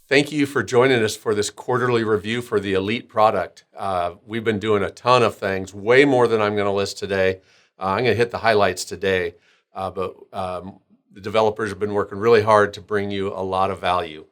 Thank you for joining us for this quarterly review for the Elite product. We've been doing a ton of things, way more than I'm going to list today. I'm going to hit the highlights today, but the developers have been working really hard to bring you a lot of value.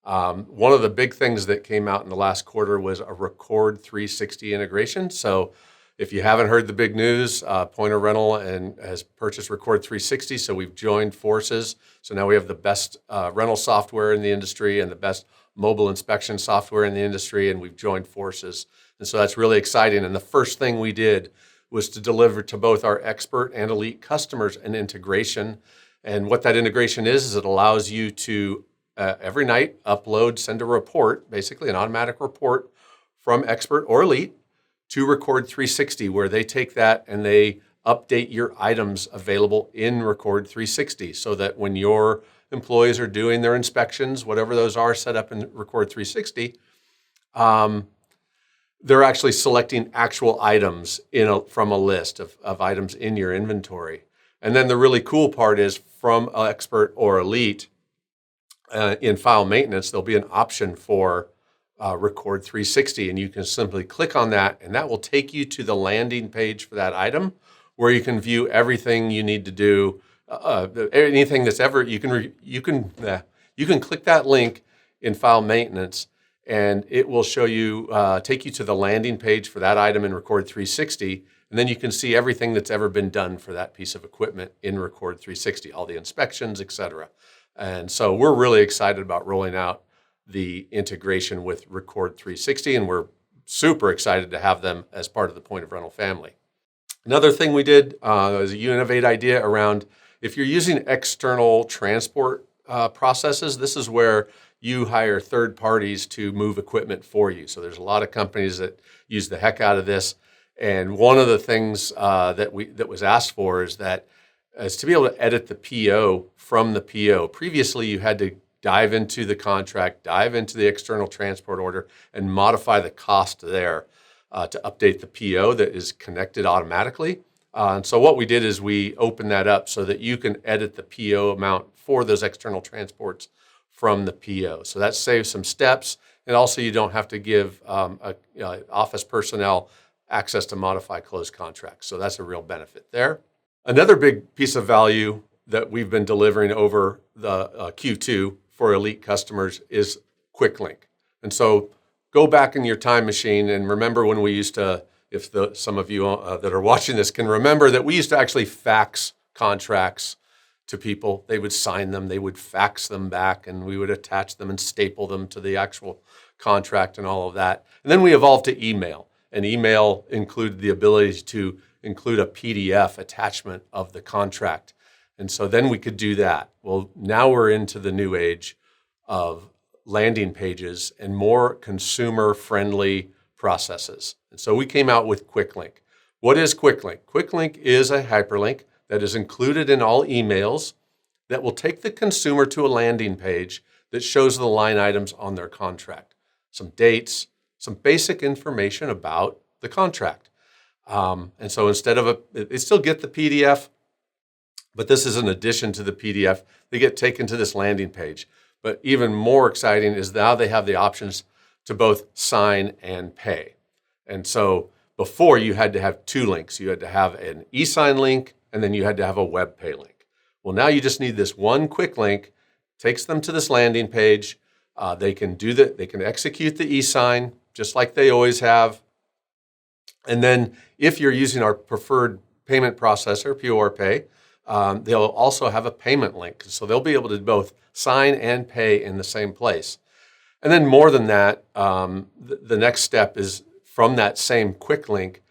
One of the big things that came out in the last quarter was a Record 360 integration. So if you haven't heard the big news, Pointer Rental has purchased Record 360, so we've joined forces. So now we have the best rental software in the industry and the best mobile inspection software in the industry, and we've joined forces. And so that's really exciting. And the first thing we did was to deliver to both our expert and elite customers an integration. And what that integration is it allows you to every night send a report, basically an automatic report from expert or elite to Record 360, where they take that and they update your items available in Record 360 so that when your employees are doing their inspections, whatever those are set up in Record 360, they're actually selecting actual items from a list of items in your inventory. And then the really cool part is from expert or elite, in file maintenance, there'll be an option for Record 360, and you can simply click on that, and that will take you to the landing page for that item, where you can view everything you need to do, anything that's ever you can click that link in file maintenance, and it will show you take you to the landing page for that item in Record 360, and then you can see everything that's ever been done for that piece of equipment in Record 360, all the inspections, etc. And so we're really excited about rolling out the integration with Record 360, and we're super excited to have them as part of the Point of Rental family. Another thing we did was a innovate idea around if you're using external transport processes, this is where you hire third parties to move equipment for you. So there's a lot of companies that use the heck out of this. And one of the things that was asked for is to be able to edit the PO from the PO. Previously, you had to dive into the contract, dive into the external transport order, and modify the cost there to update the PO that is connected automatically. And so what we did is we opened that up so that you can edit the PO amount for those external transports from the PO. So that saves some steps, and also you don't have to give office personnel access to modify closed contracts. So that's a real benefit there. Another big piece of value that we've been delivering over the Q2 for elite customers is QuikLink. And so go back in your time machine and remember when we used to, some of you that are watching this can remember that we used to actually fax contracts to people. They would sign them, they would fax them back, and we would attach them and staple them to the actual contract and all of that. And then we evolved to email, and email included the ability to include a PDF attachment of the contract. And so then we could do that. Well, now we're into the new age of landing pages and more consumer-friendly processes. And so we came out with QuikLink. What is QuikLink? QuikLink is a hyperlink that is included in all emails that will take the consumer to a landing page that shows the line items on their contract, some dates, some basic information about the contract. And so instead of they still get the PDF, but this is an addition to the PDF. They get taken to this landing page. But even more exciting is now they have the options to both sign and pay. And so before you had to have two links. You had to have an e-sign link, and then you had to have a web pay link. Well, now you just need this one quick link, takes them to this landing page. They can execute the e-sign just like they always have. And then if you're using our preferred payment processor, POR Pay, they'll also have a payment link. So they'll be able to both sign and pay in the same place. And then more than that, the next step is from that same quick link,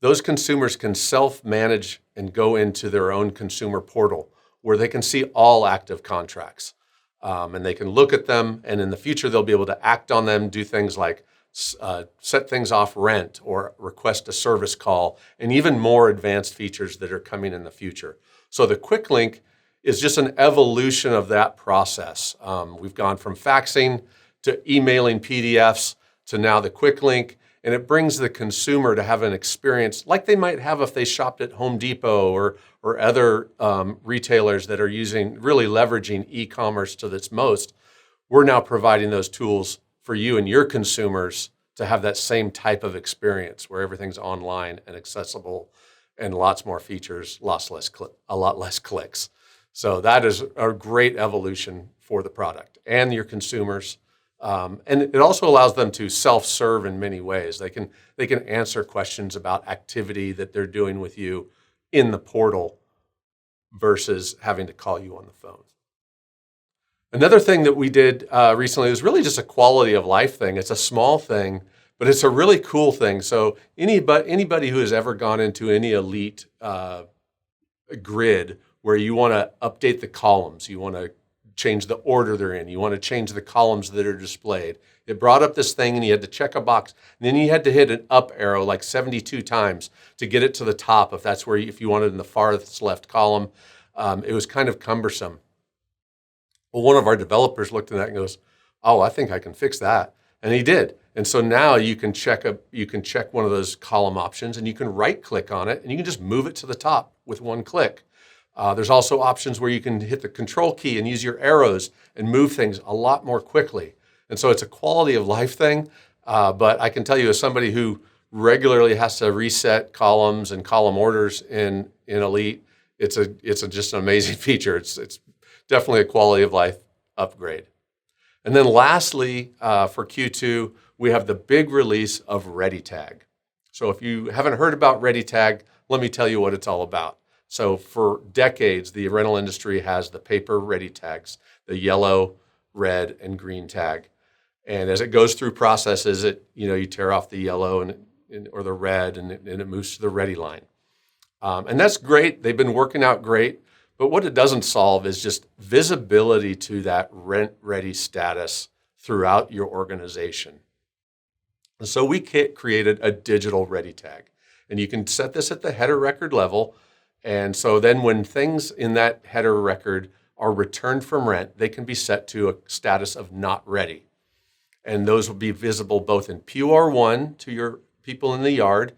those consumers can self-manage and go into their own consumer portal where they can see all active contracts. And they can look at them, and in the future, they'll be able to act on them, do things like set things off rent or request a service call, and even more advanced features that are coming in the future. So the quick link is just an evolution of that process. We've gone from faxing to emailing PDFs to now the quick link, and it brings the consumer to have an experience like they might have if they shopped at Home Depot or other retailers that are really leveraging e-commerce to its most, we're now providing those tools for you and your consumers to have that same type of experience where everything's online and accessible and lots more features, a lot less clicks. So that is a great evolution for the product and your consumers. And it also allows them to self-serve in many ways. They can answer questions about activity that they're doing with you in the portal versus having to call you on the phone. Another thing that we did recently is really just a quality of life thing. It's a small thing, but it's a really cool thing. So anybody who has ever gone into any Elite grid where you want to update the columns, you want to change the order they're in, you want to change the columns that are displayed. It brought up this thing and you had to check a box. And then you had to hit an up arrow like 72 times to get it to the top if you wanted in the farthest left column. It was kind of cumbersome. Well, one of our developers looked at that and goes, "Oh, I think I can fix that." And he did. And so now you can check one of those column options and you can right click on it and you can just move it to the top with one click. There's also options where you can hit the control key and use your arrows and move things a lot more quickly. And so it's a quality of life thing. But I can tell you, as somebody who regularly has to reset columns and column orders in Elite, it's just an amazing feature. It's definitely a quality of life upgrade. And then lastly, for Q2, we have the big release of Ready Tag. So if you haven't heard about Ready Tag, let me tell you what it's all about. So for decades, the rental industry has the paper Ready Tags, the yellow, red, and green tag. And as it goes through processes, you tear off the yellow or the red, and it moves to the Ready line. And that's great. They've been working out great. But what it doesn't solve is just visibility to that rent ready status throughout your organization. And so we created a digital Ready Tag. And you can set this at the header record level. And so then when things in that header record are returned from rent, they can be set to a status of not ready. And those will be visible both in PUR1 to your people in the yard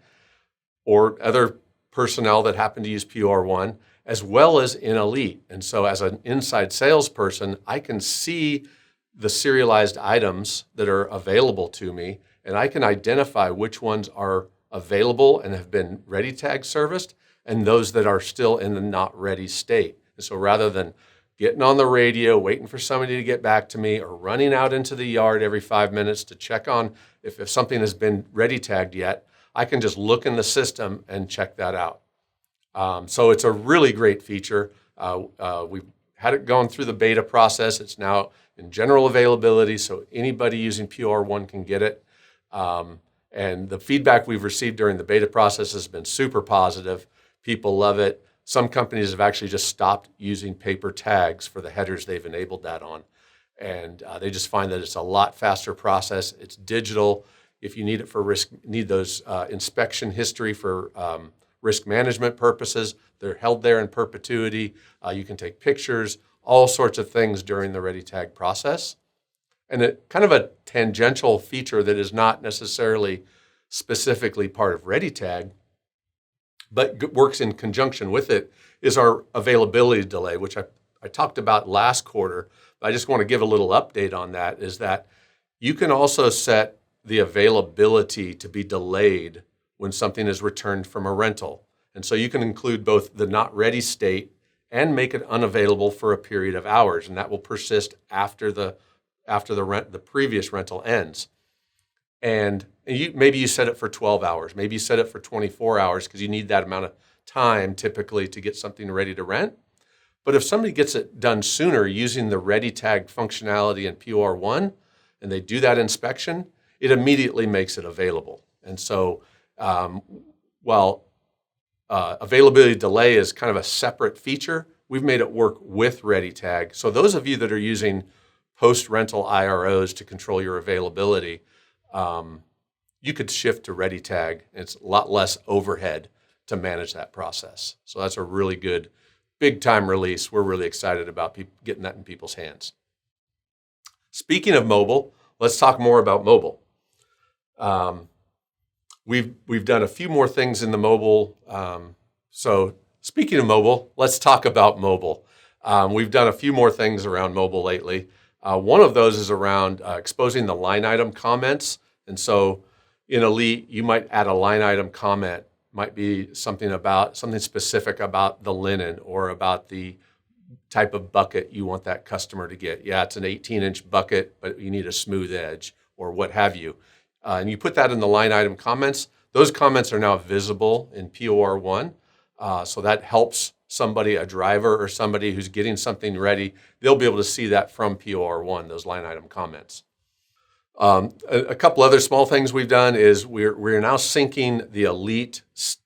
or other personnel that happen to use PUR1, as well as in Elite. And so as an inside salesperson, I can see the serialized items that are available to me, and I can identify which ones are available and have been Ready Tag serviced, and those that are still in the not ready state. And so rather than getting on the radio, waiting for somebody to get back to me, or running out into the yard every 5 minutes to check on if something has been Ready Tagged yet, I can just look in the system and check that out. So it's a really great feature. We've had it going through the beta process. It's now in general availability, so anybody using PUR1 can get it. And the feedback we've received during the beta process has been super positive. People love it. Some companies have actually just stopped using paper tags for the headers they've enabled that on. And they just find that it's a lot faster process. It's digital. If you need it for need those inspection history for risk management purposes, they're held there in perpetuity. You can take pictures, all sorts of things during the Ready Tag process. And it kind of a tangential feature that is not necessarily specifically part of Ready Tag, but works in conjunction with it, is our availability delay, which I talked about last quarter. But I just want to give a little update on that, is that you can also set the availability to be delayed when something is returned from a rental. And so you can include both the not ready state and make it unavailable for a period of hours, and that will persist after the previous rental ends. And maybe you set it for 12 hours, maybe you set it for 24 hours because you need that amount of time typically to get something ready to rent. But if somebody gets it done sooner using the Ready Tag functionality in PUR1 and they do that inspection, it immediately makes it available. And so while availability delay is kind of a separate feature, we've made it work with Ready Tag. So those of you that are using post-rental IROs to control your availability, you could shift to Ready Tag. It's a lot less overhead to manage that process. So that's a really good big-time release. We're really excited about getting that in people's hands. Speaking of mobile, let's talk more about mobile. We've done a few more things in the mobile. So speaking of mobile, let's talk about mobile. We've done a few more things around mobile lately. One of those is around exposing the line item comments. And so in Elite, you might add a line item comment, might be something specific about the linen or about the type of bucket you want that customer to get. Yeah, it's an 18-inch bucket, but you need a smooth edge or what have you. And you put that in the line item comments. Those comments are now visible in POR1. So that helps somebody, a driver or somebody who's getting something ready, they'll be able to see that from POR1, those line item comments. A couple other small things we've done is we're now syncing the Elite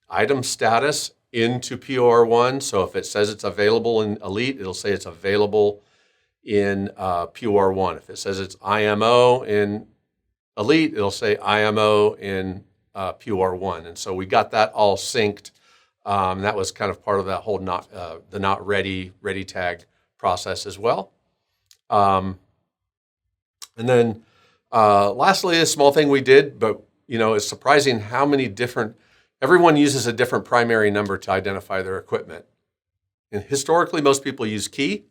item status into POR1. So if it says it's available in Elite, it'll say it's available in POR1. If it says it's IMO in Elite, it'll say IMO in POR1. And so we got that all synced. That was kind of part of that whole not ready tag process as well. And then lastly, a small thing we did, but it's surprising how many everyone uses a different primary number to identify their equipment. And historically, most people use key.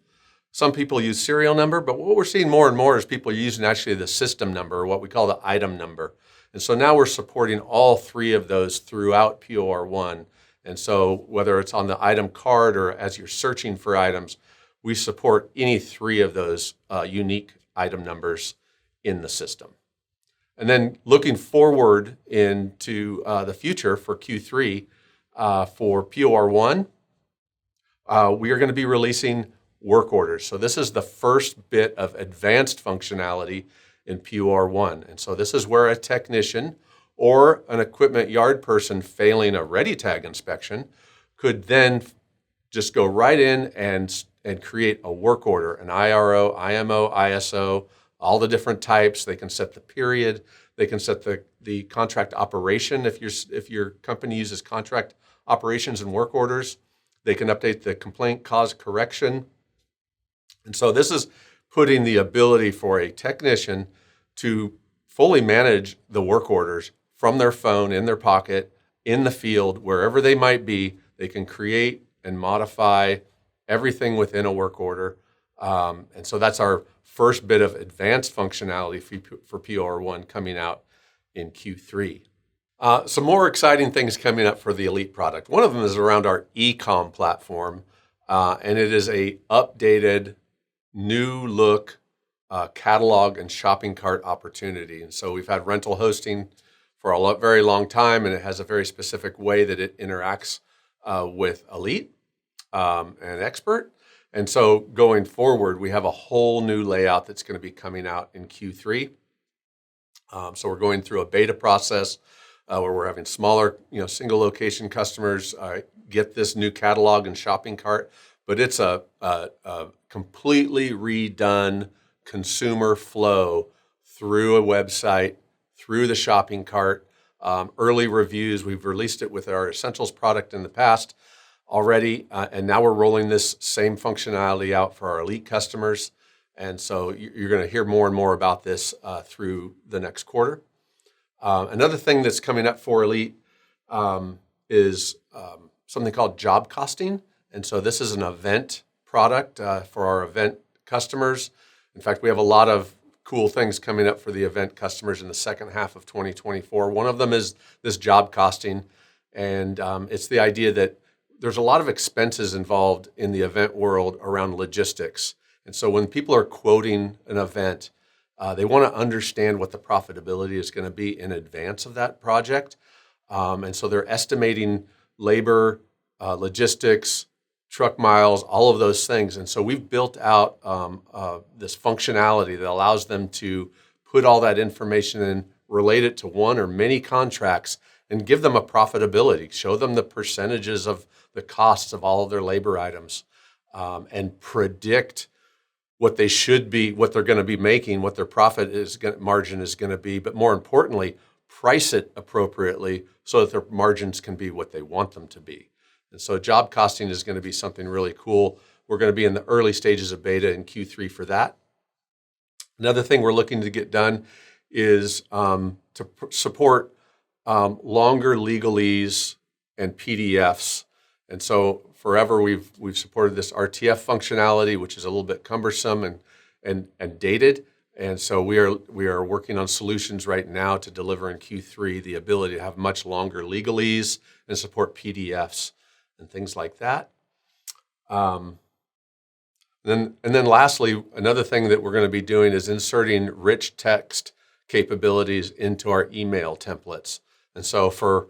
Some people use serial number, but what we're seeing more and more is people using actually the system number, or what we call the item number. And so now we're supporting all three of those throughout POR1. And so whether it's on the item card or as you're searching for items, we support any three of those unique item numbers in the system. And then looking forward into the future for Q3, for POR1, we are going to be releasing work orders. So this is the first bit of advanced functionality in POR1. And so this is where a technician or an equipment yard person failing a Ready Tag inspection could then just go right in and create a work order, an IRO, IMO, ISO, all the different types. They can set the period. They can set the contract operation if your company uses contract operations and work orders. They can update the complaint cause correction. And so this is putting the ability for a technician to fully manage the work orders from their phone, in their pocket, in the field, wherever they might be. They can create and modify everything within a work order. And so that's our first bit of advanced functionality for POR1 coming out in Q3. Some more exciting things coming up for the Elite product. One of them is around our e-com platform, and it is a updated, new look catalog and shopping cart opportunity. And so we've had rental hosting for a very long time, and it has a very specific way that it interacts with Elite and Expert. And so going forward, we have a whole new layout that's going to be coming out in Q3. So we're going through a beta process where we're having smaller, single location customers get this new catalog and shopping cart, but it's a completely redone consumer flow through a website, through the shopping cart. Early reviews, we've released it with our Essentials product in the past already, and now we're rolling this same functionality out for our Elite customers. And so you're going to hear more and more about this through the next quarter. Another thing that's coming up for Elite is something called job costing. And so this is an event product for our event customers. In fact, we have a lot of cool things coming up for the event customers in the second half of 2024. One of them is this job costing. And it's the idea that there's a lot of expenses involved in the event world around logistics. And so when people are quoting an event, they want to understand what the profitability is going to be in advance of that project. And so they're estimating labor, logistics, truck miles, all of those things. And so we've built out this functionality that allows them to put all that information in, relate it to one or many contracts, and give them a profitability, show them the percentages of the costs of all of their labor items, and predict what they should be, what they're going to be making, what their margin is going to be, but more importantly, price it appropriately so that their margins can be what they want them to be. And so job costing is going to be something really cool. We're going to be in the early stages of beta in Q3 for that. Another thing we're looking to get done is to support longer legalese and PDFs. And so forever we've supported this RTF functionality, which is a little bit cumbersome and dated. And so we are working on solutions right now to deliver in Q3 the ability to have much longer legalese and support PDFs and things like that. And then lastly, another thing that we're going to be doing is inserting rich text capabilities into our email templates. And so for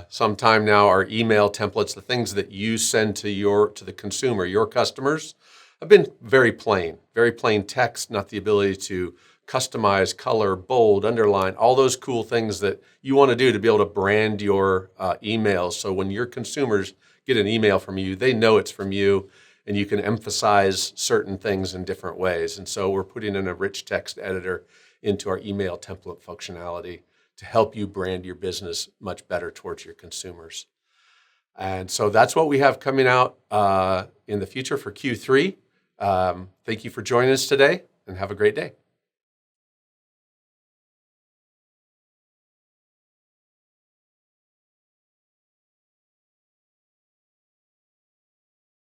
some time now, our email templates, the things that you send to the consumer, your customers, have been very plain text, not the ability to customize, color, bold, underline, all those cool things that you want to do to be able to brand your emails. So when your consumers get an email from you, they know it's from you, and you can emphasize certain things in different ways. And so we're putting in a rich text editor into our email template functionality to help you brand your business much better towards your consumers. And so that's what we have coming out in the future for Q3. Thank you for joining us today, and have a great day.